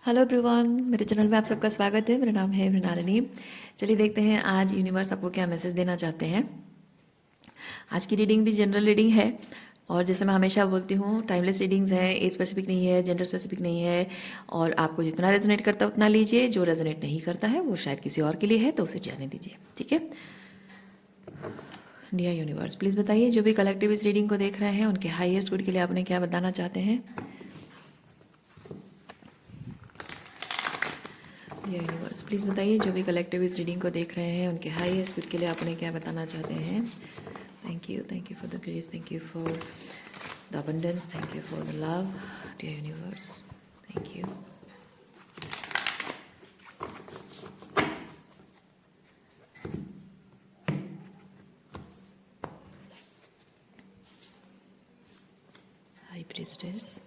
Hello everyone, मेरे channel में आप सबका स्वागत है। मेरा नाम है मृणालिनी। चलिए देखते हैं आज यूनिवर्स आपको क्या मैसेज देना चाहते हैं। आज की रीडिंग भी जनरल रीडिंग है और जैसे मैं हमेशा बोलती हूँ टाइमलेस रीडिंग्स है, एज स्पेसिफिक नहीं है, जेंडर स्पेसिफिक नहीं है और आपको जितना रेजोनेट करता है उतना लीजिए। जो रेजोनेट नहीं करता है वो शायद किसी और के लिए है तो उसे जाने दीजिए, ठीक है। डियर यूनिवर्स, प्लीज़ बताइए जो भी कलेक्टिव इस रीडिंग को देख रहे हैं उनके हाईएस्ट गुड के लिए आपने क्या बताना चाहते हैं। ये यूनिवर्स, प्लीज़ बताइए जो भी कलेक्टिव इस रीडिंग को देख रहे हैं उनके हाईएस्ट गुड के लिए आपने क्या बताना चाहते हैं। Thank you for the grace, thank you for the abundance, thank you for the love. Dear universe, thank you. High priestess,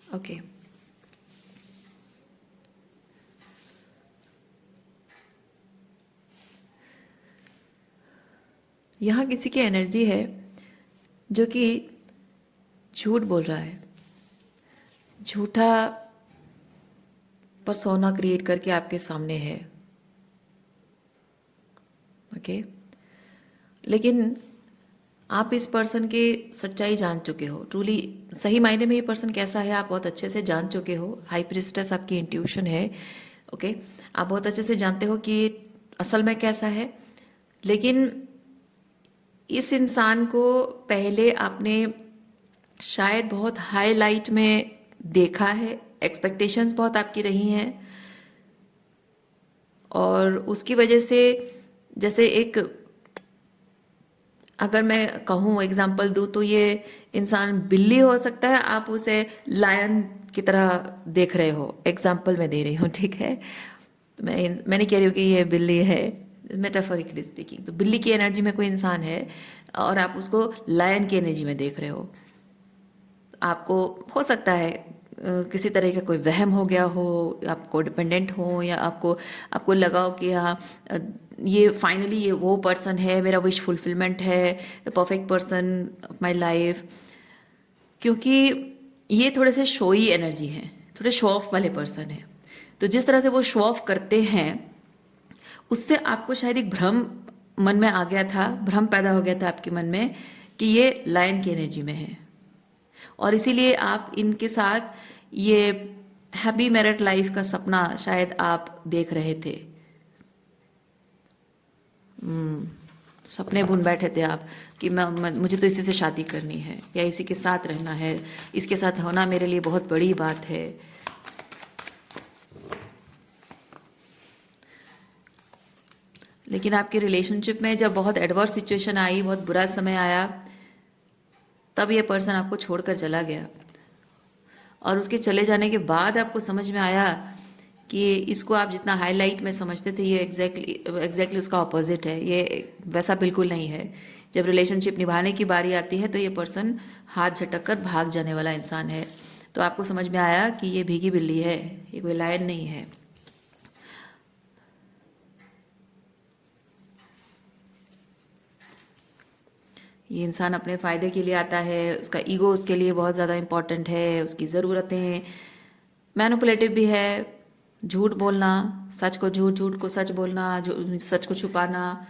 okay. यहाँ किसी की एनर्जी है जो कि झूठ बोल रहा है, झूठा पर्सोना क्रिएट करके आपके सामने है, ओके। लेकिन आप इस पर्सन की सच्चाई जान चुके हो, ट्रूली सही मायने में ये पर्सन कैसा है आप बहुत अच्छे से जान चुके हो। हाई प्रिस्टेस आपकी इंट्यूशन है, ओके। आप बहुत अच्छे से जानते हो कि असल में कैसा है। लेकिन इस इंसान को पहले आपने शायद बहुत हाई लाइट में देखा है, एक्सपेक्टेशंस बहुत आपकी रही हैं और उसकी वजह से जैसे एक, अगर मैं कहूँ एग्जाम्पल दूँ तो ये इंसान बिल्ली हो सकता है, आप उसे लायन की तरह देख रहे हो। एग्जाम्पल मैं दे रही हूँ, ठीक है। तो मैं नहीं कह रही हूँ कि ये बिल्ली है, मेटाफोरिकली स्पीकिंग। तो बिल्ली की एनर्जी में कोई इंसान है और आप उसको लायन की एनर्जी में देख रहे हो। आपको हो सकता है किसी तरह का कोई वहम हो गया हो, आपको डिपेंडेंट हो या आपको आपको लगा हो कि हाँ ये फाइनली ये वो पर्सन है, मेरा विश फुलफिलमेंट है, the perfect person of my life. क्योंकि ये थोड़े से शोई एनर्जी हैं, थोड़े शो ऑफ वाले पर्सन है। तो जिस तरह से वो शो ऑफ करते हैं उससे आपको शायद एक भ्रम मन में आ गया था, भ्रम पैदा हो गया था आपके मन में कि ये लायन की एनर्जी में है और इसीलिए आप इनके साथ ये हैप्पी मैरिड लाइफ का सपना शायद आप देख रहे थे। सपने बुन बैठे थे आप कि मुझे तो इसी से शादी करनी है या इसी के साथ रहना है, इसके साथ होना मेरे लिए बहुत बड़ी बात है। लेकिन आपके रिलेशनशिप में जब बहुत एडवर्स सिचुएशन आई, बहुत बुरा समय आया, तब ये पर्सन आपको छोड़कर चला गया और उसके चले जाने के बाद आपको समझ में आया कि इसको आप जितना हाईलाइट में समझते थे ये एग्जैक्टली उसका ऑपोजिट है। ये वैसा बिल्कुल नहीं है। जब रिलेशनशिप निभाने की बारी आती है तो ये पर्सन हाथ झटक कर भाग जाने वाला इंसान है। तो आपको समझ में आया कि ये भीगी बिल्ली है, ये कोई लायन नहीं है। ये इंसान अपने फ़ायदे के लिए आता है, उसका ईगो उसके लिए बहुत ज़्यादा इम्पॉर्टेंट है, उसकी ज़रूरतें, मैनिपुलेटिव भी है, झूठ बोलना, सच को झूठ, झूठ को सच बोलना, सच को छुपाना,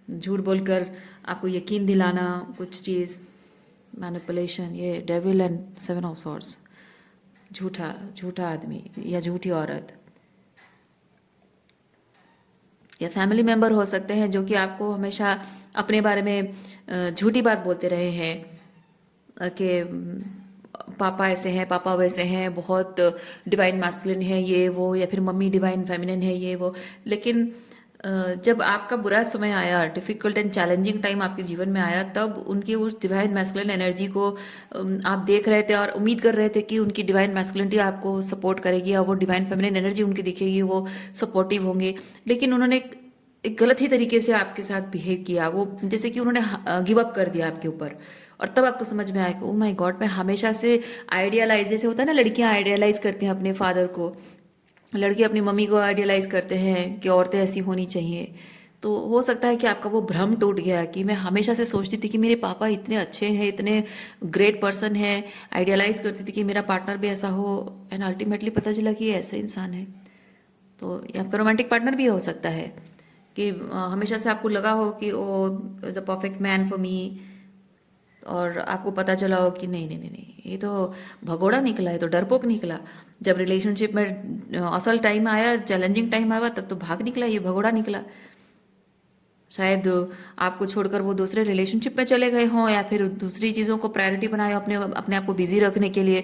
झूठ बोलकर आपको यकीन दिलाना कुछ चीज़, मैनिपुलेशन। ये devil and seven of swords, झूठा झूठा आदमी या झूठी औरत या फैमिली मेम्बर हो सकते हैं जो कि आपको हमेशा अपने बारे में झूठी बात बोलते रहे हैं कि पापा ऐसे हैं, पापा वैसे हैं, बहुत डिवाइन मैस्कुलिन है ये वो, या फिर मम्मी डिवाइन फेमिनिन है ये वो। लेकिन जब आपका बुरा समय आया, डिफिकल्ट एंड चैलेंजिंग टाइम आपके जीवन में आया, तब उनकी उस डिवाइन मैस्कुलिन एनर्जी को आप देख रहे थे और उम्मीद कर रहे थे कि उनकी डिवाइन मैस्कुलिनिटी आपको सपोर्ट करेगी और वो डिवाइन फेमिनिन एनर्जी उनकी दिखेगी, वो सपोर्टिव होंगे। लेकिन उन्होंने एक गलत ही तरीके से आपके साथ बिहेव किया, वो जैसे कि उन्होंने गिव अप कर दिया आपके ऊपर। और तब आपको समझ में आया कि ओ माय गॉड, मैं हमेशा से आइडियलाइज, जैसे होता है ना लड़कियां आइडियलाइज करती हैं अपने फादर को, लड़के अपनी मम्मी को आइडियलाइज करते हैं कि औरतें ऐसी होनी चाहिए। तो हो सकता है कि आपका वो भ्रम टूट गया कि मैं हमेशा से सोचती थी कि मेरे पापा इतने अच्छे हैं, इतने ग्रेट पर्सन हैं, आइडियलाइज करती थी कि मेरा पार्टनर भी ऐसा हो, एंड अल्टीमेटली पता चला कि ये ऐसे इंसान है। तो ये आपका रोमांटिक पार्टनर भी हो सकता है कि हमेशा से आपको लगा हो कि oh is a perfect man for me, और आपको पता चला हो कि नहीं नहीं नहीं नहीं, ये तो भगोड़ा निकला, है तो डरपोक निकला। जब रिलेशनशिप में असल टाइम आया, चैलेंजिंग टाइम आया, तब तो भाग निकला, ये भगोड़ा निकला। शायद आपको छोड़कर वो दूसरे रिलेशनशिप में चले गए हों, या फिर दूसरी चीज़ों को प्रायोरिटी बनाए, अपने अपने आप को बिजी रखने के लिए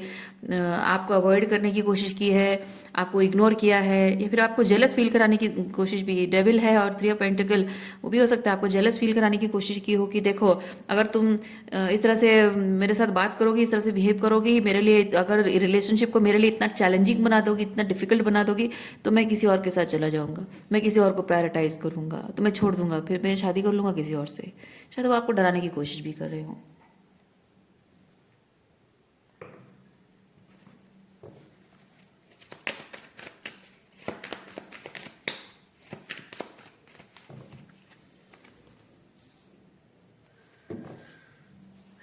आपको अवॉइड करने की कोशिश की है, आपको इग्नोर किया है, या फिर आपको जेलस फील कराने की कोशिश भी। डेविल है और 3 ऑफ पेंटिकल, वो भी हो सकता है आपको जेलस फील कराने की कोशिश की हो कि देखो, अगर तुम इस तरह से मेरे साथ बात करोगी, इस तरह से बिहेव करोगी मेरे लिए, अगर रिलेशनशिप को मेरे लिए इतना चैलेंजिंग बना दोगी, इतना डिफिकल्ट बना दोगी, तो मैं किसी और के साथ चला जाऊंगा, मैं किसी और को प्रायोरिटाइज करूंगा, तो मैं छोड़ दूंगा, फिर मैं शादी कर लूंगा किसी और से। शायद वो आपको डराने की कोशिश भी कर रहे हो।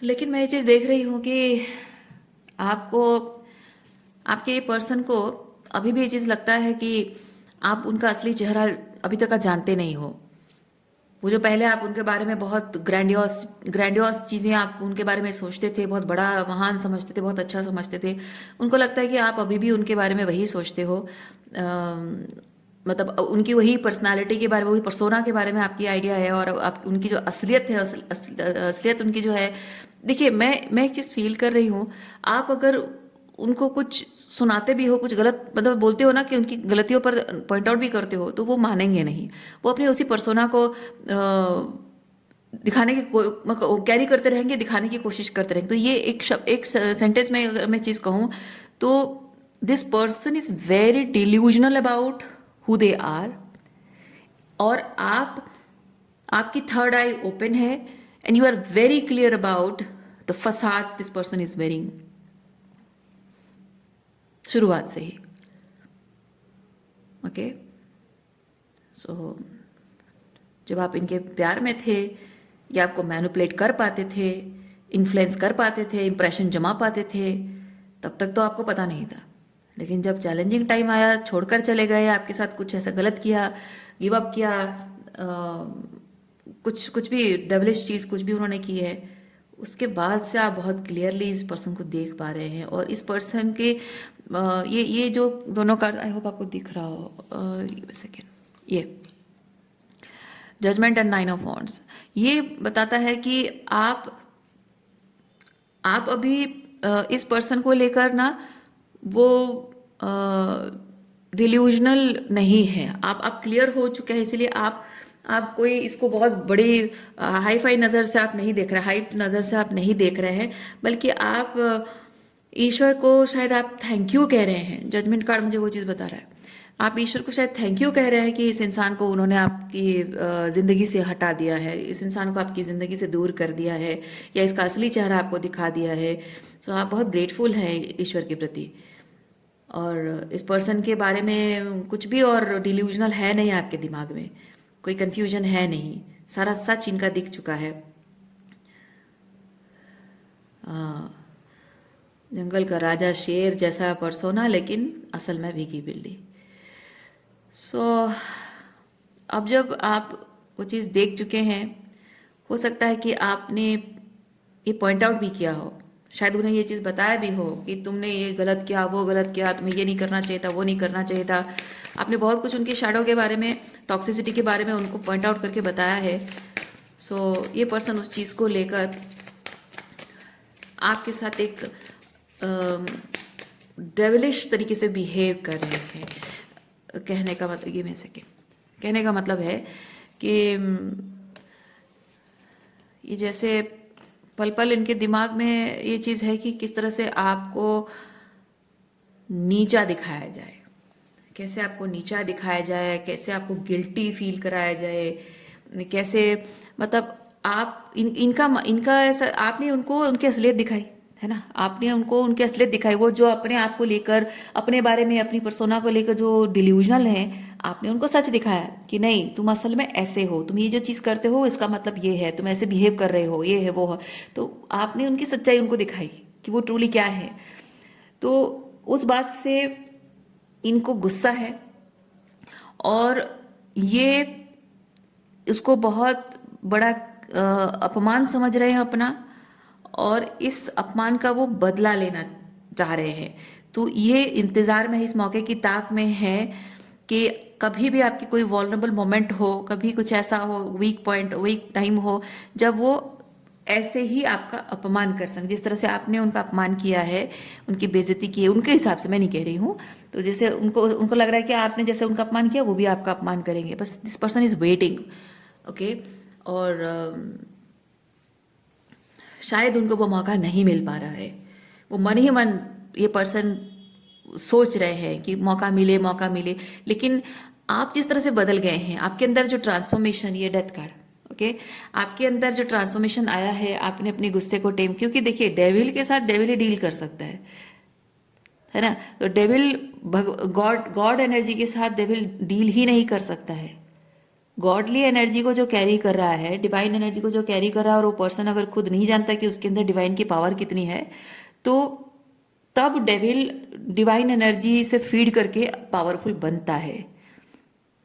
लेकिन मैं ये चीज़ देख रही हूँ कि आपको, आपके पर्सन को अभी भी ये चीज़ लगता है कि आप उनका असली चेहरा अभी तक जानते नहीं हो। वो जो पहले आप उनके बारे में बहुत ग्रैंडियोस ग्रैंडियोस चीज़ें आप उनके बारे में सोचते थे, बहुत बड़ा महान समझते थे, बहुत अच्छा समझते थे, उनको लगता है कि आप अभी भी उनके बारे में वही सोचते हो। मतलब उनकी वही पर्सनालिटी के बारे में, वही पर्सोना के बारे में आपकी आइडिया है, और आप उनकी जो असलियत है, असलियत उनकी जो है। देखिए, मैं एक चीज़ फील कर रही हूँ, आप अगर उनको कुछ सुनाते भी हो, कुछ गलत मतलब बोलते हो ना, कि उनकी गलतियों पर पॉइंट आउट भी करते हो, तो वो मानेंगे नहीं। वो अपनी उसी पर्सोना को दिखाने की कैरी करते रहेंगे, दिखाने की कोशिश करते रहेंगे। तो ये एक सेंटेंस में अगर मैं चीज़ कहूँ तो, this person is very delusional about who they are, और आपकी थर्ड आई ओपन है, and you are very clear about the facade this person is wearing, शुरुआत से ही। ओके, सो जब आप इनके प्यार में थे, या आपको मैनिपुलेट कर पाते थे, इन्फ्लुएंस कर पाते थे, इंप्रेशन जमा पाते थे, तब तक तो आपको पता नहीं था। लेकिन जब चैलेंजिंग टाइम आया, छोड़कर चले गए, आपके साथ कुछ ऐसा गलत किया, गिव अप किया, कुछ कुछ भी डेविलिश चीज़ कुछ भी उन्होंने की है, उसके बाद से आप बहुत क्लियरली इस पर्सन को देख पा रहे हैं। और इस पर्सन के ये जो दोनों कार्ड, आई होप आपको दिख रहा हो, सेकेंड, ये जजमेंट एंड 9 ऑफ वॉन्ड्स, ये बताता है कि आप अभी इस पर्सन को लेकर ना, वो डिल्यूजनल नहीं है, आप क्लियर हो चुके हैं। इसलिए आप कोई इसको बहुत बड़ी हाई फाई नज़र से आप नहीं देख रहे, हाइप नज़र से आप नहीं देख रहे हैं, बल्कि आप ईश्वर को शायद आप थैंक यू कह रहे हैं। जजमेंट कार्ड मुझे वो चीज़ बता रहा है, आप ईश्वर को शायद थैंक यू कह रहे हैं कि इस इंसान को उन्होंने आपकी ज़िंदगी से हटा दिया है, इस इंसान को आपकी ज़िंदगी से दूर कर दिया है, या इसका असली चेहरा आपको दिखा दिया है। सो आप बहुत ग्रेटफुल हैं ईश्वर के प्रति, और इस पर्सन के बारे में कुछ भी और डिल्यूजनल है नहीं आपके दिमाग में, कोई कन्फ्यूजन है नहीं, सारा सच इनका दिख चुका है। जंगल का राजा शेर जैसा पर्सोना, लेकिन असल में भीगी बिल्ली। सो अब जब आप वो चीज़ देख चुके हैं, हो सकता है कि आपने ये पॉइंट आउट भी किया हो, शायद उन्हें ये चीज़ बताया भी हो कि तुमने ये गलत किया, वो गलत किया, तुम्हें ये नहीं करना चाहिए था, वो नहीं करना चाहिए था। आपने बहुत कुछ उनकी शैडो के बारे में, टॉक्सिसिटी के बारे में उनको पॉइंट आउट करके बताया है। सो ये पर्सन उस चीज़ को लेकर आपके साथ एक डेविलिश तरीके से बिहेव कर रहे हैं। कहने का मतलब ये, मैं सके कहने का मतलब है कि ये जैसे पल पल इनके दिमाग में ये चीज़ है कि किस तरह से आपको नीचा दिखाया जाए, कैसे आपको नीचा दिखाया जाए, कैसे आपको गिल्टी फील कराया जाए, कैसे मतलब आप इनका इनका ऐसा आपने उनको उनकी असलियत दिखाई है ना, आपने उनको उनकी असलियत दिखाई, वो जो अपने आप को लेकर अपने बारे में अपनी पर्सोना को लेकर जो डिल्यूजनल हैं, आपने उनको सच दिखाया कि नहीं तुम असल में ऐसे हो, तुम ये जो चीज़ करते हो इसका मतलब ये है, तुम ऐसे बिहेव कर रहे हो, ये है वो है। तो आपने उनकी सच्चाई उनको दिखाई कि वो ट्रूली क्या है। तो उस बात से इनको गुस्सा है और ये इसको बहुत बड़ा अपमान समझ रहे हैं अपना, और इस अपमान का वो बदला लेना चाह रहे हैं। तो ये इंतज़ार में इस मौके की ताक में है कि कभी भी आपकी कोई वॉल्नरेबल मोमेंट हो, कभी कुछ ऐसा हो, वीक पॉइंट वीक टाइम हो, जब वो ऐसे ही आपका अपमान कर सकें, जिस तरह से आपने उनका अपमान किया है, उनकी बेइज्जती की है, उनके हिसाब से मैं नहीं कह रही हूँ। तो जैसे उनको उनको लग रहा है कि आपने जैसे उनका अपमान किया वो भी आपका अपमान करेंगे, बस this person is waiting. Okay. और शायद उनको वो मौका नहीं मिल पा रहा है, वो मन ही मन ये पर्सन सोच रहे हैं कि मौका मिले मौका मिले। लेकिन आप जिस तरह से बदल गए हैं, आपके अंदर जो ट्रांसफॉर्मेशन, ये डेथ कार्ड, ओके, आपके अंदर जो ट्रांसफॉर्मेशन आया है, आपने अपने गुस्से को टेम, क्योंकि देखिए डेविल के साथ डेविल ही डील कर सकता है ना। तो डेविल गॉड गॉड एनर्जी के साथ डेविल डील ही नहीं कर सकता है। गॉडली एनर्जी को जो कैरी कर रहा है, डिवाइन एनर्जी को जो कैरी कर रहा है, और वो पर्सन अगर खुद नहीं जानता कि उसके अंदर डिवाइन की पावर कितनी है, तो तब डेविल डिवाइन एनर्जी से फीड करके पावरफुल बनता है।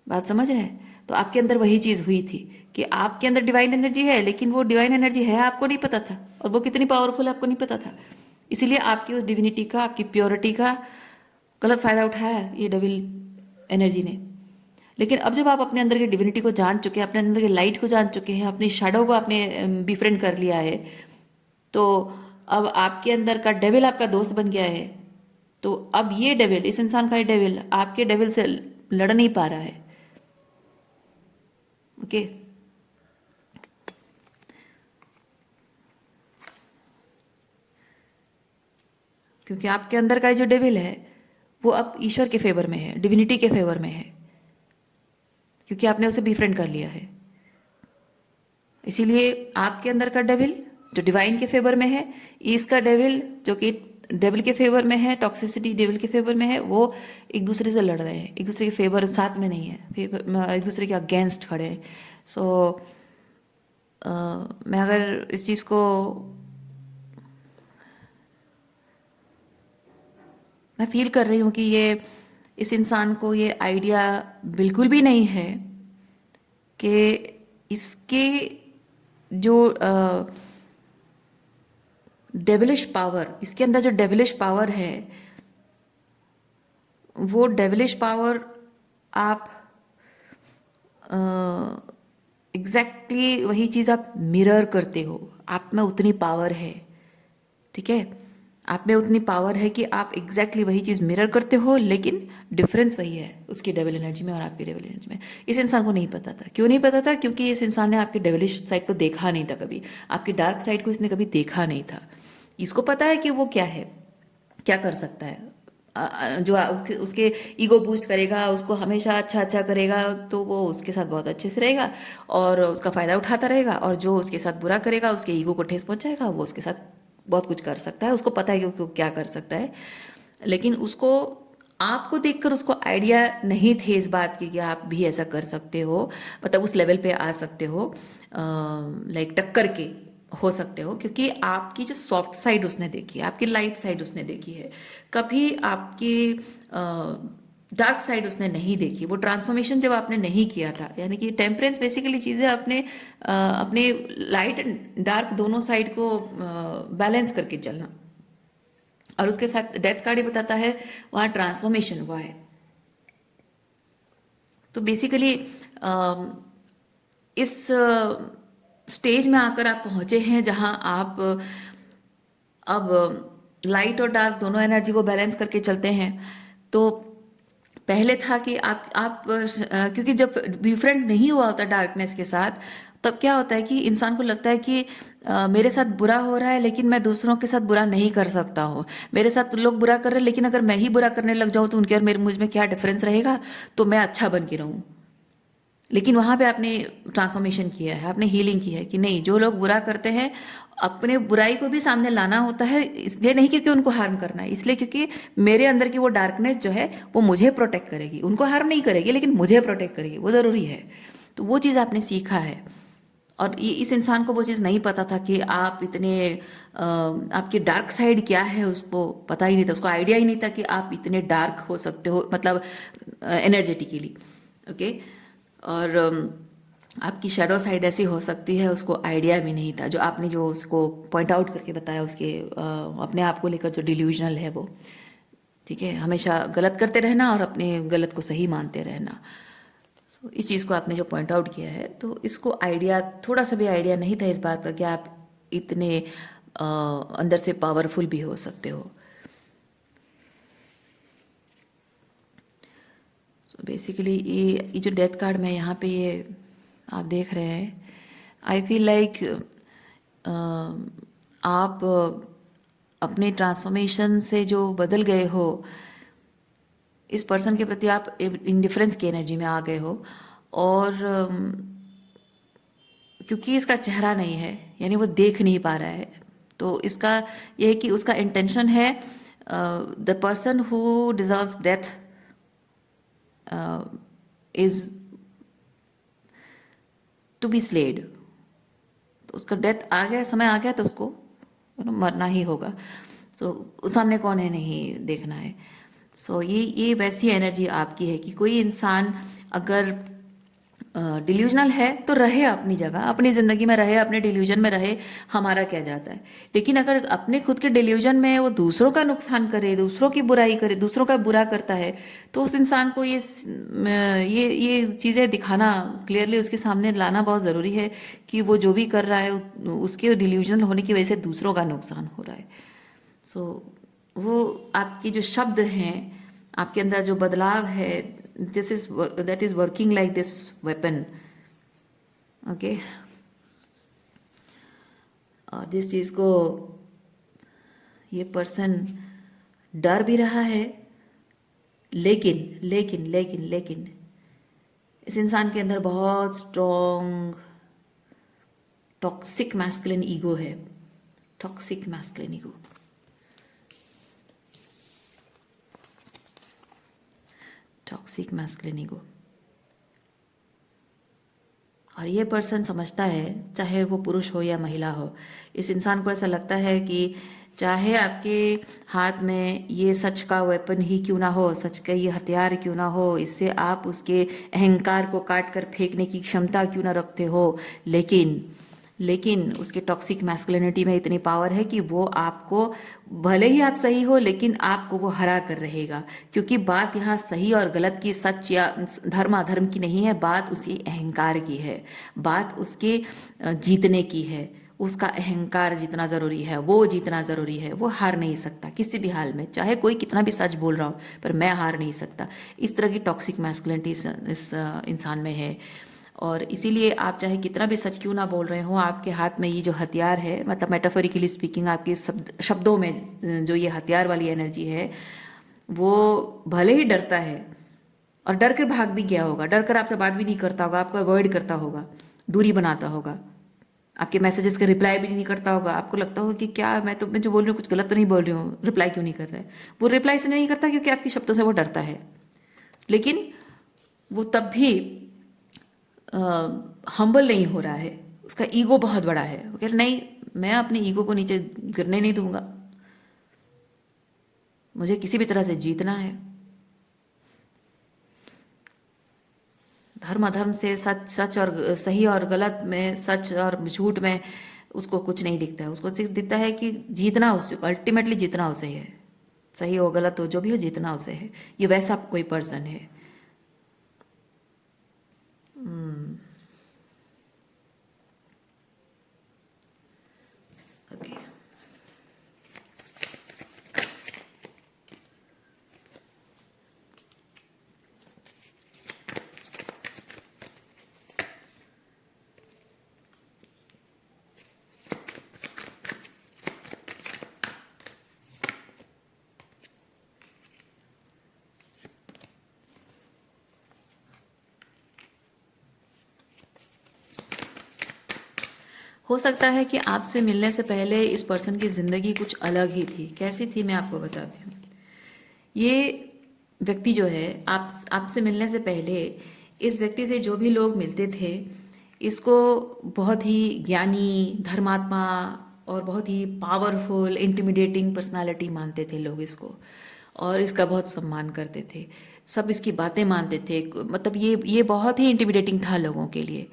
बात समझ रहे हैं? तो आपके अंदर वही चीज़ हुई थी कि आपके अंदर डिवाइन एनर्जी है, लेकिन वो डिवाइन एनर्जी है आपको नहीं पता था, और वो कितनी पावरफुल है आपको नहीं पता था। इसीलिए आपकी उस डिविनिटी का, आपकी प्योरिटी का गलत फायदा उठाया है ये डेविल एनर्जी ने। लेकिन अब जब आप अपने अंदर की डिविनिटी को जान चुके हैं, अपने अंदर की लाइट को जान चुके हैं, अपनी शैडो को आपने बिफ्रेंड कर लिया है, तो अब आपके अंदर का डेविल आपका दोस्त बन गया है। तो अब ये डेविल, इस इंसान का ये डेविल आपके डेविल से लड़ नहीं पा रहा है। ओके। क्योंकि आपके अंदर का जो डेविल है वो अब ईश्वर के फेवर में है, डिविनिटी के फेवर में है, क्योंकि आपने उसे बिफ्रेंड कर लिया है। इसीलिए आपके अंदर का डेविल जो डिवाइन के फेवर में है, इसका डेविल जो कि डेविल के फेवर में है, टॉक्सिसिटी डेविल के फेवर में है, वो एक दूसरे से लड़ रहे हैं, एक दूसरे के फेवर साथ में नहीं है, फेवर एक दूसरे के अगेंस्ट खड़े हैं। सो मैं अगर इस चीज़ को मैं फील कर रही हूँ कि ये इस इंसान को ये आइडिया बिल्कुल भी नहीं है कि इसके जो डेविलिश पावर, इसके अंदर जो डेविलिश पावर है, वो डेविलिश पावर आप एग्जैक्टली वही चीज़ आप मिरर करते हो, आप में उतनी पावर है। ठीक है, आप में उतनी पावर है कि आप एग्जैक्टली वही चीज़ मिरर करते हो, लेकिन डिफरेंस वही है उसकी डेविल एनर्जी में और आपकी डेविल एनर्जी में। इस इंसान को नहीं पता था। क्यों नहीं पता था? क्योंकि इस इंसान ने आपकी डेविलिश साइड को देखा नहीं था कभी, आपकी डार्क साइड को इसने कभी देखा नहीं था। इसको पता है कि वो क्या है, क्या कर सकता है, जो उसके ईगो बूस्ट करेगा, उसको हमेशा अच्छा अच्छा करेगा, तो वो उसके साथ बहुत अच्छे से रहेगा और उसका फ़ायदा उठाता रहेगा, और जो उसके साथ बुरा करेगा, उसके ईगो को ठेस पहुंचाएगा, वो उसके साथ बहुत कुछ कर सकता है। उसको पता है कि वो क्या कर सकता है, लेकिन उसको आपको देखकर उसको आइडिया नहीं थे इस बात की कि आप भी ऐसा कर सकते हो, मतलब उस लेवल पे आ सकते हो, लाइक टक्कर के हो सकते हो, क्योंकि आपकी जो सॉफ्ट साइड उसने देखी है, आपकी लाइट साइड उसने देखी है, कभी आपकी डार्क साइड उसने नहीं देखी। वो ट्रांसफॉर्मेशन जब आपने नहीं किया था, यानी कि टेम्परेंस बेसिकली चीज़ें अपने लाइट एंड डार्क दोनों साइड को बैलेंस करके चलना, और उसके साथ डेथ कार्ड ही बताता है वहाँ ट्रांसफॉर्मेशन हुआ है। तो बेसिकली इस स्टेज में आकर आप पहुँचे हैं जहाँ आप अब लाइट और डार्क दोनों एनर्जी को बैलेंस करके चलते हैं। तो पहले था कि क्योंकि जब डिफरेंट नहीं हुआ होता डार्कनेस के साथ, तब क्या होता है कि इंसान को लगता है कि मेरे साथ बुरा हो रहा है लेकिन मैं दूसरों के साथ बुरा नहीं कर सकता हूँ। मेरे साथ लोग बुरा कर रहे हैं लेकिन अगर मैं ही बुरा करने लग जाऊँ तो उनके और मेरे मुझ में क्या डिफरेंस रहेगा, तो मैं अच्छा बन के रहूँ। लेकिन वहां पे आपने ट्रांसफॉर्मेशन किया है, आपने हीलिंग की है कि नहीं, जो लोग बुरा करते हैं अपने बुराई को भी सामने लाना होता है, इसलिए नहीं क्योंकि उनको हार्म करना है, इसलिए क्योंकि मेरे अंदर की वो डार्कनेस जो है वो मुझे प्रोटेक्ट करेगी, उनको हार्म नहीं करेगी लेकिन मुझे प्रोटेक्ट करेगी, वो ज़रूरी है। तो वो चीज़ आपने सीखा है। और ये इस इंसान को वो चीज़ नहीं पता था कि आप इतने आपकी डार्क साइड क्या है, उसको पता ही नहीं था, उसको आइडिया ही नहीं था कि आप इतने डार्क हो सकते हो, मतलब एनर्जेटिकली। ओके। और आपकी शेडो साइड ऐसी हो सकती है, उसको आइडिया भी नहीं था, जो आपने जो उसको पॉइंट आउट करके बताया, उसके अपने आप को लेकर जो डिल्यूजनल है वो। ठीक है, हमेशा गलत करते रहना और अपने गलत को सही मानते रहना। तो इस चीज़ को आपने जो पॉइंट आउट किया है, तो इसको आइडिया, थोड़ा सा भी आइडिया नहीं था इस बात का कि आप इतने अंदर से पावरफुल भी हो सकते हो। तो बेसिकली ये जो डेथ कार्ड में यहाँ पे ये आप देख रहे हैं, आई फील लाइक आप अपने ट्रांसफॉर्मेशन से जो बदल गए हो, इस पर्सन के प्रति आप इंडिफरेंस की एनर्जी में आ गए हो। और क्योंकि इसका चेहरा नहीं है, यानी वो देख नहीं पा रहा है, तो इसका ये है कि उसका इंटेंशन है the person who deserves death is to be slayed. तो उसका डेथ आ गया, समय आ गया, तो उसको मरना ही होगा। सो सामने कौन है नहीं देखना है। सो ये वैसी एनर्जी आपकी है कि कोई इंसान अगर डिल्यूजनल है तो रहे अपनी जगह, अपनी ज़िंदगी में रहे, अपने डिल्यूजन में रहे, हमारा क्या जाता है। लेकिन अगर अपने खुद के डिल्यूजन में वो दूसरों का नुकसान करे, दूसरों की बुराई करे, दूसरों का बुरा करता है, तो उस इंसान को ये चीज़ें दिखाना, क्लियरली उसके सामने लाना बहुत ज़रूरी है कि वो जो भी कर रहा है उसके डिल्यूजनल होने की वजह से दूसरों का नुकसान हो रहा है। सो वो आपके जो शब्द हैं, आपके अंदर जो बदलाव है, this is that is working like this weapon. Okay. और जिस चीज़ को ये पर्सन डर भी रहा है, लेकिन लेकिन लेकिन लेकिन इस इंसान के अंदर बहुत स्ट्रॉन्ग टॉक्सिक मैस्कुलिन ईगो है। Toxic masculine ego, toxic masculine ego. और ये पर्सन समझता है, चाहे वो पुरुष हो या महिला हो, इस इंसान को ऐसा लगता है कि चाहे आपके हाथ में ये सच का वेपन ही क्यों ना हो, सच का ये हथियार क्यों ना हो, इससे आप उसके अहंकार को काट कर फेंकने की क्षमता क्यों ना रखते हो, लेकिन लेकिन उसके टॉक्सिक मैस्कुलिनिटी में इतनी पावर है कि वो आपको, भले ही आप सही हो लेकिन आपको वो हरा कर रहेगा। क्योंकि बात यहाँ सही और गलत की, सच या धर्म अधर्म की नहीं है, बात उसके अहंकार की है, बात उसके जीतने की है। उसका अहंकार जितना ज़रूरी है, वो जितना ज़रूरी है, वो हार नहीं सकता किसी भी हाल में, चाहे कोई कितना भी सच बोल रहा हो, पर मैं हार नहीं सकता। इस तरह की टॉक्सिक मैस्कुलिनिटी इस इंसान में है। और इसीलिए आप चाहे कितना भी सच क्यों ना बोल रहे हो, आपके हाथ में ये जो हथियार है, मतलब मेटाफोरिकली स्पीकिंग, आपके शब्दों में जो ये हथियार वाली एनर्जी है, वो भले ही डरता है और डर कर भाग भी गया होगा, डर कर आपसे बात भी नहीं करता होगा, आपको अवॉइड करता होगा, दूरी बनाता होगा, आपके मैसेजेस का रिप्लाई भी नहीं करता होगा, आपको लगता होगा कि क्या मैं जो बोल रही हूँ कुछ गलत तो नहीं बोल रही हूँ, रिप्लाई क्यों नहीं कर रहा है। वो रिप्लाई इसलिए नहीं करता क्योंकि आपके शब्दों से वो डरता है। लेकिन वो तब भी हम्बल नहीं हो रहा है, उसका ईगो बहुत बड़ा है। वो कह रहा नहीं, मैं अपने ईगो को नीचे गिरने नहीं दूंगा, मुझे किसी भी तरह से जीतना है। धर्म अधर्म से, सच सच और सही और गलत में, सच और झूठ में उसको कुछ नहीं दिखता है। उसको सिर्फ दिखता है कि जीतना उसे, अल्टीमेटली जीतना उसे है, सही हो गलत हो जो भी हो, जीतना उसे है। ये वैसा कोई पर्सन है। ओके। हो सकता है कि आपसे मिलने से पहले इस पर्सन की ज़िंदगी कुछ अलग ही थी। कैसी थी मैं आपको बताती हूँ। ये व्यक्ति जो है आपसे मिलने से पहले इस व्यक्ति से जो भी लोग मिलते थे, इसको बहुत ही ज्ञानी, धर्मात्मा और बहुत ही पावरफुल, इंटिमिडेटिंग पर्सनालिटी मानते थे लोग इसको, और इसका बहुत सम्मान करते थे। सब इसकी बातें मानते थे, मतलब ये बहुत ही इंटिमिडेटिंग था लोगों के लिए।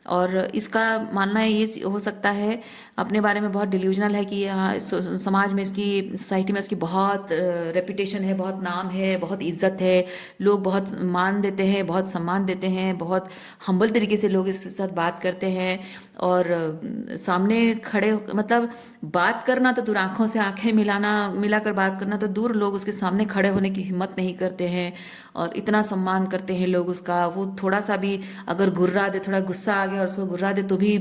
और इसका मानना ये हो सकता है, अपने बारे में बहुत डिल्यूजनल है कि यहाँ समाज में इसकी, सोसाइटी में इसकी बहुत रेपुटेशन है, बहुत नाम है, बहुत इज्जत है, लोग बहुत मान देते हैं, बहुत सम्मान देते हैं, बहुत हम्बल तरीके से लोग इसके साथ बात करते हैं। और सामने मतलब बात करना तो दूर, आंखों से आंखें मिलाकर बात करना तो दूर, लोग उसके सामने खड़े होने की हिम्मत नहीं करते हैं। और इतना सम्मान करते हैं लोग उसका। वो थोड़ा सा भी अगर गुर्रा दे, थोड़ा गुस्सा आ गया और उसको गुर्रा दे, तो भी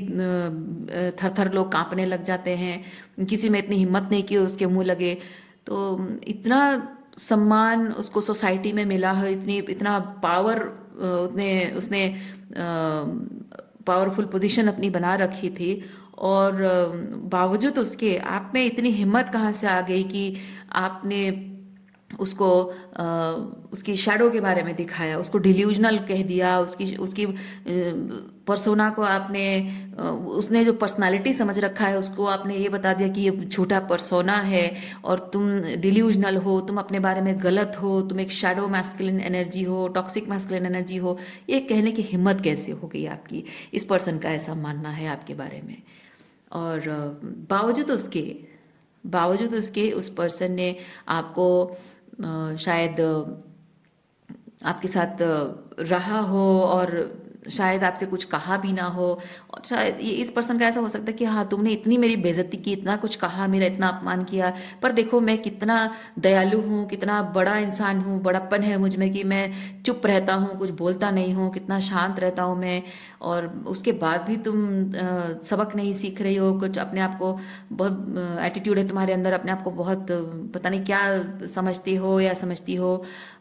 थर थर लोग कांपने लग जाते हैं। किसी में इतनी हिम्मत नहीं कि उसके मुंह लगे। तो इतना सम्मान उसको सोसाइटी में मिला है, इतना पावर, उतने उसने पावरफुल पोजीशन अपनी बना रखी थी। और बावजूद उसके आप में इतनी हिम्मत कहाँ से आ गई कि आपने उसको उसकी शैडो के बारे में दिखाया, उसको डिल्यूजनल कह दिया, उसकी उसकी पर्सोना को आपने, उसने जो पर्सनालिटी समझ रखा है उसको आपने ये बता दिया कि ये झूठा पर्सोना है, और तुम डिल्यूजनल हो, तुम अपने बारे में गलत हो, तुम एक शैडो मैस्कुलिन एनर्जी हो, टॉक्सिक मैस्कुलिन एनर्जी हो। ये कहने की हिम्मत कैसे हो गई आपकी? इस पर्सन का ऐसा मानना है आपके बारे में। और बावजूद उसके उस पर्सन ने आपको शायद आपके साथ रहा हो, और शायद आपसे कुछ कहा भी ना हो। और शायद ये इस पर्सन का ऐसा हो सकता है कि हाँ, तुमने इतनी मेरी बेइज्जती की, इतना कुछ कहा, मेरा इतना अपमान किया, पर देखो मैं कितना दयालु हूँ, कितना बड़ा इंसान हूँ, बड़प्पन है मुझ में कि मैं चुप रहता हूँ, कुछ बोलता नहीं हूँ, कितना शांत रहता हूँ मैं। और उसके बाद भी तुम सबक नहीं सीख रही हो, कुछ अपने आप को, बहुत एटीट्यूड है तुम्हारे अंदर, अपने आप को बहुत पता नहीं क्या समझती हो या समझती हो,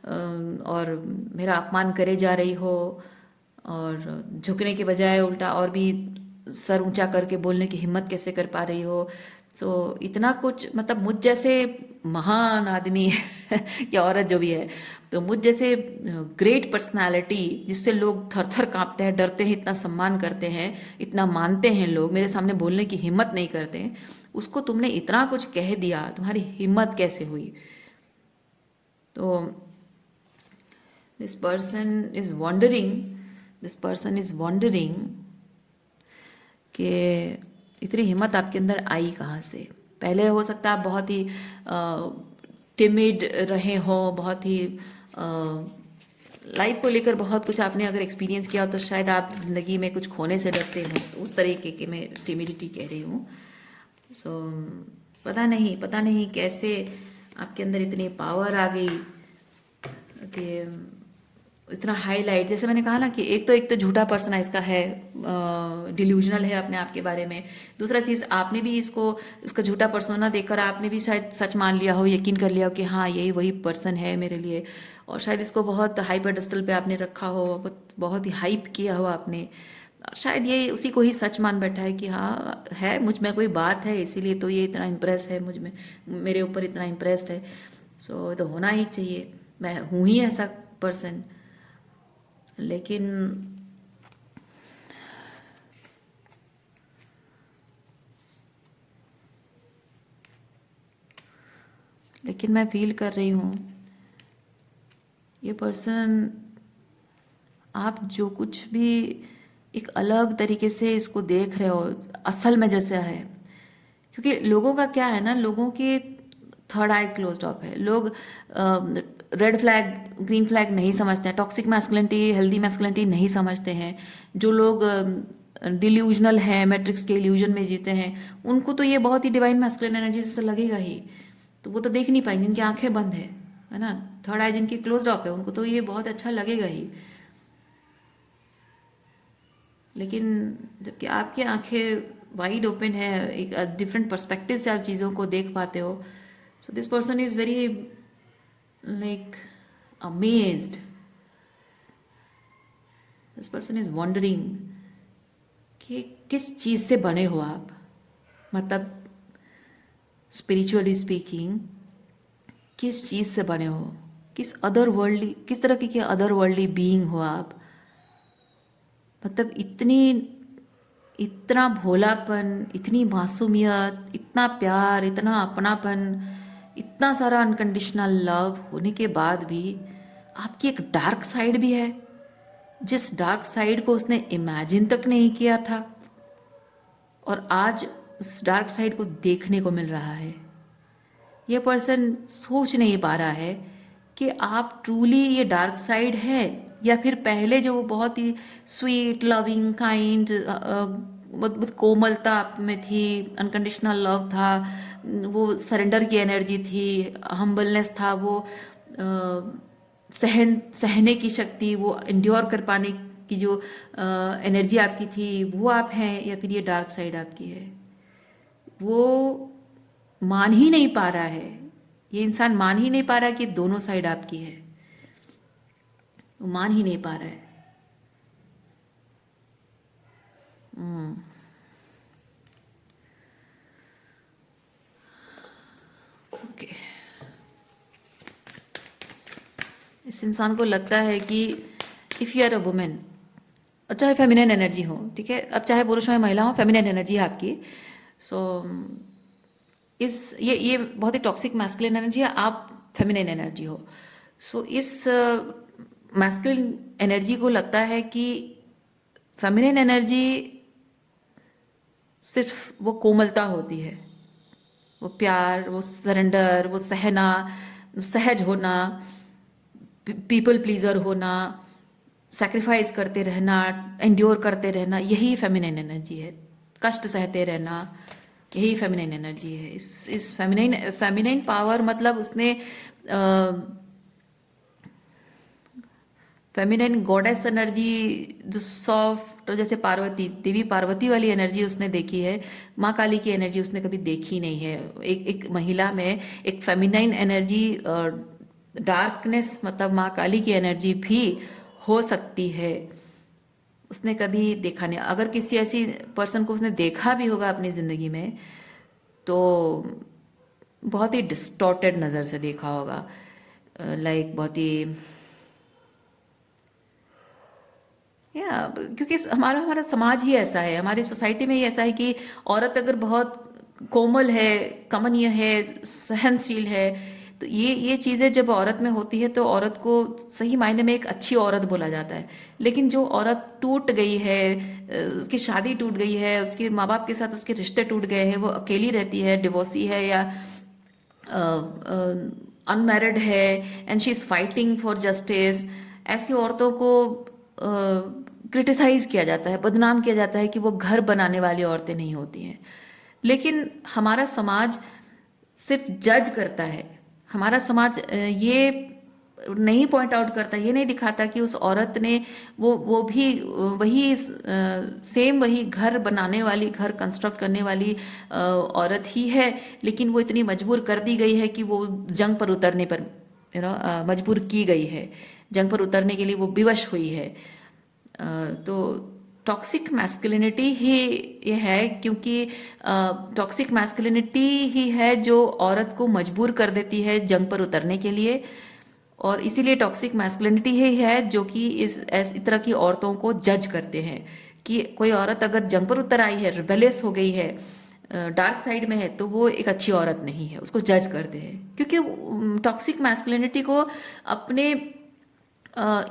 और मेरा अपमान करे जा रही हो, और झुकने के बजाय उल्टा और भी सर ऊंचा करके बोलने की हिम्मत कैसे कर पा रही हो। इतना कुछ, मतलब मुझ जैसे महान आदमी या औरत जो भी है, तो मुझ जैसे ग्रेट पर्सनालिटी जिससे लोग थर थर कांपते हैं, डरते हैं, इतना सम्मान करते हैं, इतना मानते हैं लोग, मेरे सामने बोलने की हिम्मत नहीं करते हैं, उसको तुमने इतना कुछ कह दिया, तुम्हारी हिम्मत कैसे हुई? तो this person is wondering this person is wondering कि इतनी हिम्मत आपके अंदर आई कहाँ से? पहले हो सकता है आप बहुत ही टिमिड रहे हो, बहुत ही लाइफ को लेकर बहुत कुछ आपने अगर एक्सपीरियंस किया हो, तो शायद आप जिंदगी में कुछ खोने से डरते हो, तो उस तरीके की मैं टिमिडिटी कह रही हूँ। सो पता नहीं कैसे आपके अंदर इतनी पावर आ गई कि इतना हाईलाइट, जैसे मैंने कहा ना कि एक तो झूठा पर्सन इसका है, डिल्यूजनल है अपने आप के बारे में। दूसरा चीज़, आपने भी उसका झूठा पर्सोना देखकर आपने भी शायद सच मान लिया हो, यकीन कर लिया हो कि हाँ, यही वही पर्सन है मेरे लिए। और शायद इसको बहुत हाई पेडेस्टल पे आपने रखा हो, बहुत ही हाइप किया हो आपने। और शायद ये उसी को ही सच मान बैठा है कि हाँ, है मुझ में कोई बात है, इसीलिए तो ये इतना इम्प्रेस है मुझ में, मेरे ऊपर इतना इम्प्रेस्ड है। तो होना ही चाहिए, मैं हूँ ही ऐसा पर्सन। लेकिन लेकिन मैं फील कर रही हूँ, ये पर्सन, आप जो कुछ भी एक अलग तरीके से इसको देख रहे हो, असल में जैसे है। क्योंकि लोगों का क्या है ना, लोगों की थर्ड आई क्लोज्ड ऑफ है। लोग रेड फ्लैग, ग्रीन फ्लैग नहीं समझते हैं, टॉक्सिक मैस्कुलिनिटी, हेल्दी मैस्कुलिनिटी नहीं समझते हैं। जो लोग डिल्यूजनल हैं, मैट्रिक्स के इल्यूजन में जीते हैं, उनको तो ये बहुत ही डिवाइन मैस्कुलिन एनर्जी जैसा लगेगा ही। तो वो तो देख नहीं पाएंगे, जिनकी आंखें बंद है ना, थर्ड आई जिनकी क्लोज्ड ऑफ है, उनको तो ये बहुत अच्छा लगेगा ही। लेकिन जबकि आपकी आंखें वाइड ओपन है, एक डिफरेंट पर्सपेक्टिव से आप चीज़ों को देख पाते हो। So this person is very like amazed, this person is wondering कि किस चीज़ से बने हो आप, मतलब स्पिरिचुअली स्पीकिंग किस चीज़ से बने हो, किस अदर वर्ल्डली, किस तरह की अदर वर्ल्डली बीइंग हो आप, मतलब इतना भोलापन, इतनी मासूमियत, इतना प्यार, इतना अपनापन, इतना सारा अनकंडीशनल लव होने के बाद भी आपकी एक डार्क साइड भी है, जिस डार्क साइड को उसने इमेजिन तक नहीं किया था और आज उस डार्क साइड को देखने को मिल रहा है। ये पर्सन सोच नहीं पा रहा है कि आप ट्रूली ये डार्क साइड है, या फिर पहले जो बहुत ही स्वीट लविंग काइंड बहुत कोमलता आप में थी, अनकंडीशनल लव था, वो सरेंडर की एनर्जी थी, हम्बलनेस था, वो सहने की शक्ति, वो इंड्योर कर पाने की जो एनर्जी आपकी थी, वो आप हैं, या फिर ये डार्क साइड आपकी है। वो मान ही नहीं पा रहा है, ये इंसान मान ही नहीं पा रहा कि दोनों साइड आपकी है, वो मान ही नहीं पा रहा है। ओके, इस इंसान को लगता है कि if you are a women, चाहे फेमिनिन एनर्जी हो, ठीक है, अब चाहे पुरुष हो या महिला हो, फेमिनिन एनर्जी है आपकी। सो ये बहुत ही टॉक्सिक मैस्कुलिन एनर्जी है, आप फेमिनिन एनर्जी हो। सो इस मैस्कुलिन एनर्जी को लगता है कि फेमिनिन एनर्जी सिर्फ वो कोमलता होती है, वो प्यार, वो सरेंडर, वो सहना, सहज होना, पीपल प्लीजर होना, सैक्रिफाइस करते रहना, एंड्योर करते रहना, यही फेमिनिन एनर्जी है। कष्ट सहते रहना, यही फेमिनिन एनर्जी है। इस फेमिनिन पावर मतलब उसने फेमिनिन गॉडेस एनर्जी, जो सॉफ्ट, जैसे पार्वती देवी पार्वती वाली एनर्जी उसने देखी है, माँ काली की एनर्जी उसने कभी देखी नहीं है। एक महिला में एक फेमिनाइन एनर्जी, डार्कनेस, मतलब माँ काली की एनर्जी भी हो सकती है, उसने कभी देखा नहीं। अगर किसी ऐसी पर्सन को उसने देखा भी होगा अपनी ज़िंदगी में, तो बहुत ही डिस्टॉर्टेड नज़र से देखा होगा, लाइक बहुत ही, या क्योंकि हमारा हमारा समाज ही ऐसा है, हमारी सोसाइटी में ही ऐसा है कि औरत अगर बहुत कोमल है, कमनीय है, सहनशील है, तो ये चीज़ें जब औरत में होती है तो औरत को सही मायने में एक अच्छी औरत बोला जाता है। लेकिन जो औरत टूट गई है, उसकी शादी टूट गई है, उसके माँ बाप के साथ उसके रिश्ते टूट गए हैं, वो अकेली रहती है, डिवोर्सी है, या अनमैरिड है, and she is fighting for justice, ऐसी औरतों को क्रिटिसाइज किया जाता है, बदनाम किया जाता है कि वो घर बनाने वाली औरतें नहीं होती हैं। लेकिन हमारा समाज सिर्फ जज करता है, हमारा समाज ये नहीं पॉइंट आउट करता, ये नहीं दिखाता कि उस औरत ने वो भी वही सेम वही घर बनाने वाली, घर कंस्ट्रक्ट करने वाली औरत ही है, लेकिन वो इतनी मजबूर कर दी गई है कि वो जंग पर उतरने पर मजबूर की गई है, जंग पर उतरने के लिए वो विवश हुई है। तो टॉक्सिक मैस्कुलिनिटी ही ये है, क्योंकि टॉक्सिक मैस्कुलिनिटी ही है जो औरत को मजबूर कर देती है जंग पर उतरने के लिए, और इसीलिए टॉक्सिक मैस्कुलिनिटी ही है जो कि इस तरह की औरतों को जज करते हैं कि कोई औरत अगर जंग पर उतर आई है, रिबेलियस हो गई है, डार्क साइड में है, तो वो एक अच्छी औरत नहीं है, उसको जज करते हैं। क्योंकि टॉक्सिक मैस्कुलिनिटी को अपने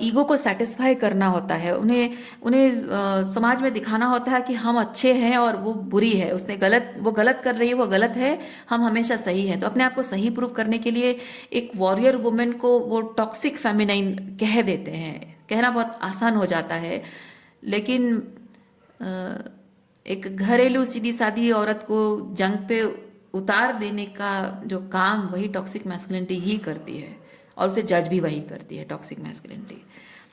ईगो को सेटिस्फाई करना होता है, उन्हें उन्हें समाज में दिखाना होता है कि हम अच्छे हैं और वो बुरी है, वो गलत कर रही है, वो गलत है, हम हमेशा सही हैं। तो अपने आप को सही प्रूव करने के लिए एक वॉरियर वुमेन को वो टॉक्सिक फेमिनाइन कह देते हैं। कहना बहुत आसान हो जाता है, लेकिन एक घरेलू सीधी सादी औरत को जंग पे उतार देने का जो काम वही टॉक्सिक मैस्कुलिनिटी ही करती है, और उसे जज भी वही करती है, टॉक्सिक मैस्कुलिनिटी।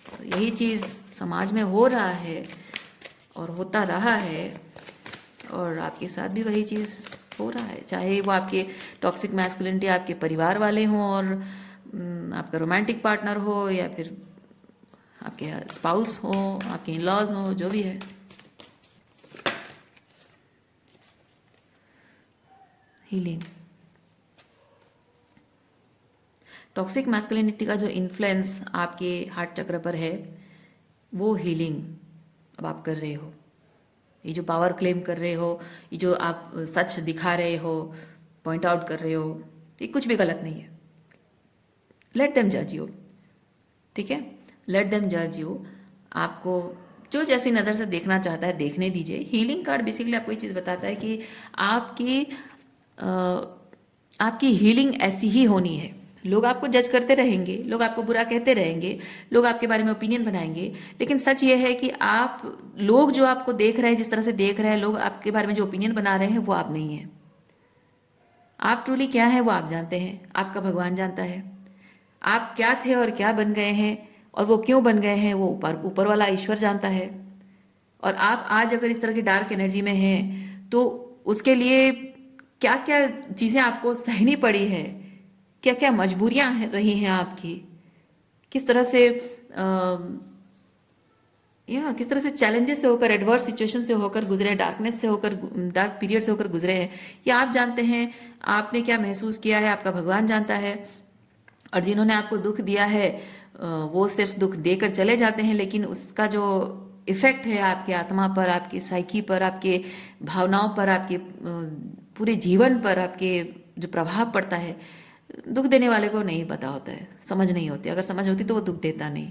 तो यही चीज़ समाज में हो रहा है और होता रहा है, और आपके साथ भी वही चीज़ हो रहा है, चाहे वो आपके टॉक्सिक मैस्कुलिनिटी आपके परिवार वाले हों, और आपका रोमांटिक पार्टनर हो, या फिर आपके स्पाउस हो, आपके इन लॉज हो, जो भी है। हीलिंग। टॉक्सिक मैस्कुलिनिटी का जो इन्फ्लुएंस आपके हार्ट चक्र पर है वो हीलिंग अब आप कर रहे हो। ये जो पावर क्लेम कर रहे हो, ये जो आप सच दिखा रहे हो, पॉइंट आउट कर रहे हो, ये कुछ भी गलत नहीं है। लेट देम जज यू, ठीक है, लेट देम जज यू। आपको जो जैसी नज़र से देखना चाहता है देखने दीजिए। हीलिंग कार्ड बेसिकली आपको ये चीज़ बताता है कि आपकी अ, आपकी हीलिंग ऐसी ही होनी है। लोग आपको जज करते रहेंगे, लोग आपको बुरा कहते रहेंगे, लोग आपके बारे में ओपिनियन बनाएंगे, लेकिन सच ये है कि आप लोग जो आपको देख रहे हैं, जिस तरह से देख रहे हैं, लोग आपके बारे में जो ओपिनियन बना रहे हैं वो आप नहीं हैं। आप ट्रूली क्या है वो आप जानते हैं, आपका भगवान जानता है। आप क्या थे और क्या बन गए हैं और वो क्यों बन गए हैं वो ऊपर ऊपर वाला ईश्वर जानता है। और आप आज अगर इस तरह की डार्क एनर्जी में हैं तो उसके लिए क्या क्या चीज़ें आपको सहनी पड़ी है, क्या क्या मजबूरियां रही हैं आपकी, किस तरह से किस तरह से चैलेंजेस से होकर, एडवर्स सिचुएशन से होकर गुजरे, डार्कनेस से होकर, डार्क पीरियड से होकर गुजरे हैं, ये आप जानते हैं। आपने क्या महसूस किया है आपका भगवान जानता है। और जिन्होंने आपको दुख दिया है वो सिर्फ दुख देकर चले जाते हैं, लेकिन उसका जो इफेक्ट है आपके आत्मा पर, आपके साइकी पर, आपके भावनाओं पर, आपके पूरे जीवन पर, आपके जो प्रभाव पड़ता है, दुख देने वाले को नहीं पता होता है, समझ नहीं होती। अगर समझ होती तो वो दुख देता नहीं,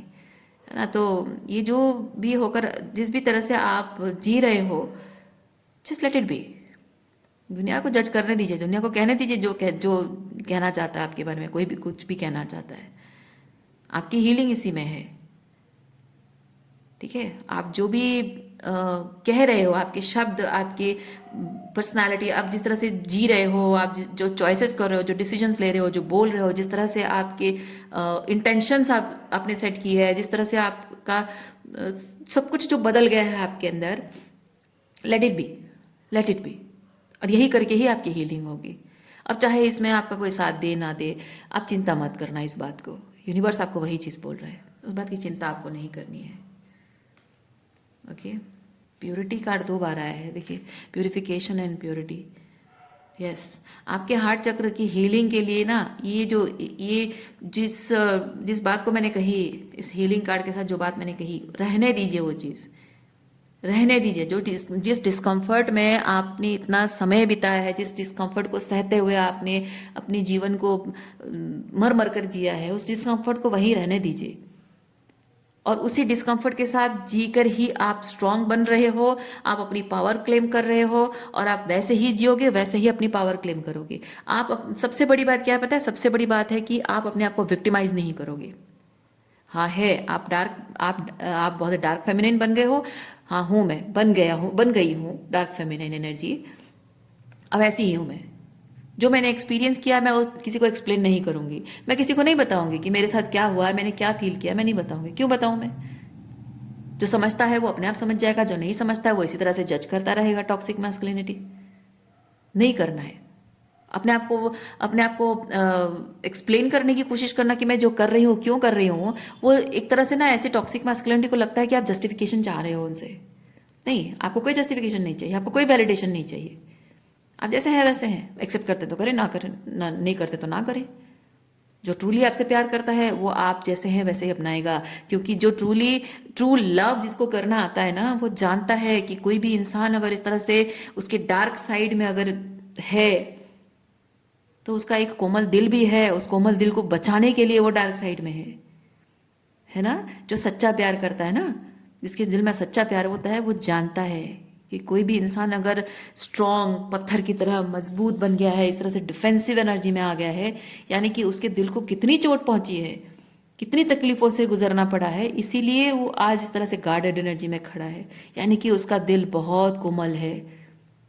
है ना। तो ये जो भी होकर, जिस भी तरह से आप जी रहे हो, जस्ट लेट इट बी। दुनिया को जज करने दीजिए, दुनिया को कहने दीजिए जो कहना चाहता है आपके बारे में। कोई भी कुछ भी कहना चाहता है, आपकी हीलिंग इसी में है, ठीक है। आप जो भी कह रहे हो, आपके शब्द, आपके पर्सनालिटी, आप जिस तरह से जी रहे हो, आप जो चॉइसेस कर रहे हो, जो डिसीजंस ले रहे हो, जो बोल रहे हो, जिस तरह से आपके इंटेंशंस आपने सेट की है, जिस तरह से आपका सब कुछ जो बदल गया है आपके अंदर, let it be, let it be. और यही करके ही आपकी हीलिंग होगी। अब चाहे इसमें आपका कोई साथ दे ना दे, आप चिंता मत करना इस बात को। यूनिवर्स आपको वही चीज़ बोल रहा है, उस बात की चिंता आपको नहीं करनी है। ओके, प्योरिटी कार्ड 2 बार आया है, देखिए, प्योरिफिकेशन एंड प्योरिटी। यस, आपके हार्ट चक्र की हीलिंग के लिए ना, ये जिस जिस बात को मैंने कही, इस हीलिंग कार्ड के साथ जो बात मैंने कही, रहने दीजिए वो चीज़, रहने दीजिए। जिस डिस्कम्फर्ट में आपने इतना समय बिताया है, जिस डिस्कम्फर्ट को सहते हुए आपने अपने जीवन को मर मर कर जिया है, उस डिस्कम्फर्ट को वहीं रहने दीजिए। और उसी डिस्कम्फर्ट के साथ जीकर ही आप स्ट्रांग बन रहे हो, आप अपनी पावर क्लेम कर रहे हो, और आप वैसे ही जियोगे, वैसे ही अपनी पावर क्लेम करोगे। सबसे बड़ी बात क्या है पता है? सबसे बड़ी बात है कि आप अपने आप को विक्टिमाइज नहीं करोगे। हाँ है, आप बहुत डार्क फेमिनिन बन गए हो। हाँ हूँ, मैं बन गई हूँ डार्क फेमिनिन एनर्जी। अब ऐसी ही हूँ मैं। जो मैंने एक्सपीरियंस किया मैं वो किसी को एक्सप्लेन नहीं करूँगी। मैं किसी को नहीं बताऊँगी कि मेरे साथ क्या हुआ है, मैंने क्या फील किया, मैं नहीं बताऊँगी। क्यों बताऊँ मैं? जो समझता है वो अपने आप समझ जाएगा, जो नहीं समझता है वो इसी तरह से जज करता रहेगा। टॉक्सिक मैस्कुलिनिटी नहीं करना है। अपने आप को एक्सप्लेन करने की कोशिश करना कि मैं जो कर रही हूँ क्यों कर रही हूँ, वो एक तरह से ना ऐसे टॉक्सिक मैस्कुलिनिटी को लगता है कि आप जस्टिफिकेशन चाह रहे हो उनसे। नहीं, आपको कोई जस्टिफिकेशन नहीं चाहिए, आपको कोई वैलिडेशन नहीं चाहिए। आप जैसे हैं वैसे हैं, एक्सेप्ट करते तो करें, ना करें ना, नहीं करते तो ना करें। जो ट्रूली आपसे प्यार करता है वो आप जैसे हैं वैसे ही अपनाएगा। क्योंकि जो ट्रू लव जिसको करना आता है ना, वो जानता है कि कोई भी इंसान अगर इस तरह से उसके डार्क साइड में अगर है, तो उसका एक कोमल दिल भी है। उस कोमल दिल को बचाने के लिए वो डार्क साइड में है ना। जो सच्चा प्यार करता है ना, जिसके दिल में सच्चा प्यार होता है, वो जानता है कि कोई भी इंसान अगर स्ट्रॉन्ग पत्थर की तरह मजबूत बन गया है, इस तरह से डिफेंसिव एनर्जी में आ गया है, यानी कि उसके दिल को कितनी चोट पहुंची है, कितनी तकलीफों से गुजरना पड़ा है, इसीलिए वो आज इस तरह से गार्डेड एनर्जी में खड़ा है। यानी कि उसका दिल बहुत कोमल है,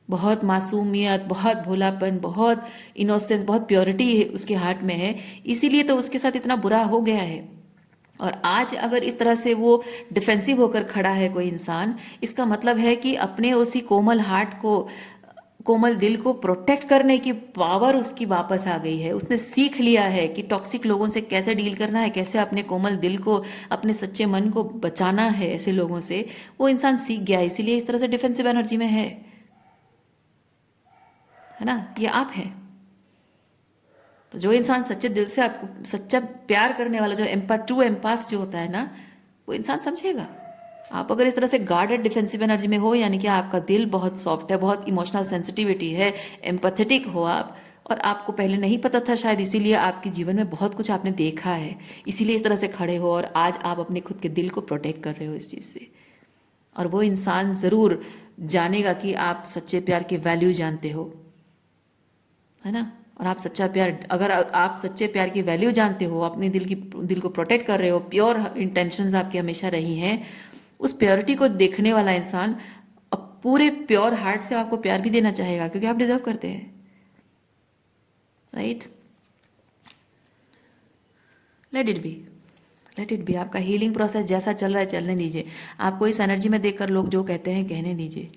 बहुत मासूमियत, बहुत भोलापन, बहुत इनोसेंस, बहुत प्योरिटी उसके हार्ट में है। इसीलिए तो उसके साथ इतना बुरा हो गया है। और आज अगर इस तरह से वो डिफेंसिव होकर खड़ा है कोई इंसान, इसका मतलब है कि अपने उसी कोमल हार्ट को, कोमल दिल को प्रोटेक्ट करने की पावर उसकी वापस आ गई है। उसने सीख लिया है कि टॉक्सिक लोगों से कैसे डील करना है, कैसे अपने कोमल दिल को, अपने सच्चे मन को बचाना है ऐसे लोगों से। वो इंसान सीख गया है, इसीलिए इस तरह से डिफेंसिव एनर्जी में है ना। ये आप हैं, तो जो इंसान सच्चे दिल से आपको सच्चा प्यार करने वाला, जो एम्पैथ, ट्रू एम्पैथ जो होता है ना, वो इंसान समझेगा। आप अगर इस तरह से गार्डेड डिफेंसिव एनर्जी में हो, यानी कि आपका दिल बहुत सॉफ्ट है, बहुत इमोशनल सेंसिटिविटी है, एम्पैथेटिक हो आप, और आपको पहले नहीं पता था शायद, इसीलिए आपके जीवन में बहुत कुछ आपने देखा है, इसीलिए इस तरह से खड़े हो, और आज आप अपने खुद के दिल को प्रोटेक्ट कर रहे हो इस चीज़ से। और वो इंसान ज़रूर जानेगा कि आप सच्चे प्यार की वैल्यू जानते हो, है ना। और आप सच्चा प्यार, अगर आप सच्चे प्यार की वैल्यू जानते हो, अपने दिल को प्रोटेक्ट कर रहे हो, प्योर इंटेंशंस आपकी हमेशा रही हैं, उस प्योरिटी को देखने वाला इंसान अब पूरे प्योर हार्ट से आपको प्यार भी देना चाहेगा, क्योंकि आप डिजर्व करते हैं, right. Let it be, let it be. आपका हीलिंग प्रोसेस जैसा चल रहा है चलने दीजिए। आपको इस एनर्जी में देखकर लोग जो कहते हैं कहने दीजिए।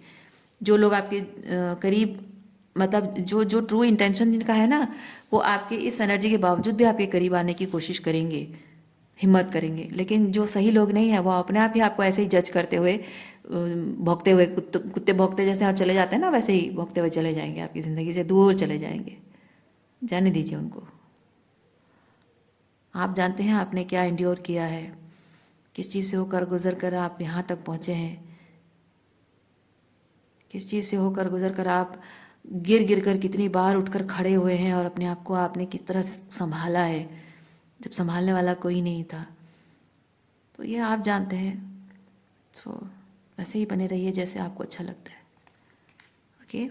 जो लोग आपके करीब, मतलब जो जो ट्रू इंटेंशन जिनका है ना, वो आपके इस एनर्जी के बावजूद भी आपके करीब आने की कोशिश करेंगे, हिम्मत करेंगे। लेकिन जो सही लोग नहीं है, वो अपने आप ही आपको ऐसे ही जज करते हुए, भौंकते हुए, कुत्ते भौंकते जैसे और चले जाते हैं ना, वैसे ही भौंकते हुए चले जाएंगे, आपकी ज़िंदगी से दूर चले जाएंगे। जाने दीजिए उनको। आप जानते हैं आपने क्या इंड्योर किया है, किस चीज़ से होकर गुजर कर आप यहाँ तक पहुँचे हैं, किस चीज़ से होकर गुजर कर आप गिर गिर कर कितनी बार उठकर खड़े हुए हैं, और अपने आप को आपने किस तरह से संभाला है जब संभालने वाला कोई नहीं था। तो ये आप जानते हैं। तो वैसे ही बने रहिए जैसे आपको अच्छा लगता है, ओके।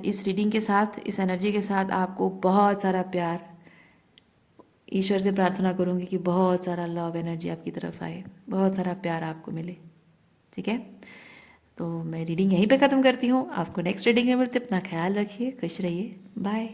इस रीडिंग के साथ, इस एनर्जी के साथ आपको बहुत सारा प्यार, ईश्वर से प्रार्थना करूँगी कि बहुत सारा लव एनर्जी आपकी तरफ आए, बहुत सारा प्यार आपको मिले, ठीक है। तो मैं रीडिंग यहीं पे ख़त्म करती हूँ। आपको नेक्स्ट रीडिंग में मिलते, अपना ख्याल रखिए, खुश रहिए, बाय।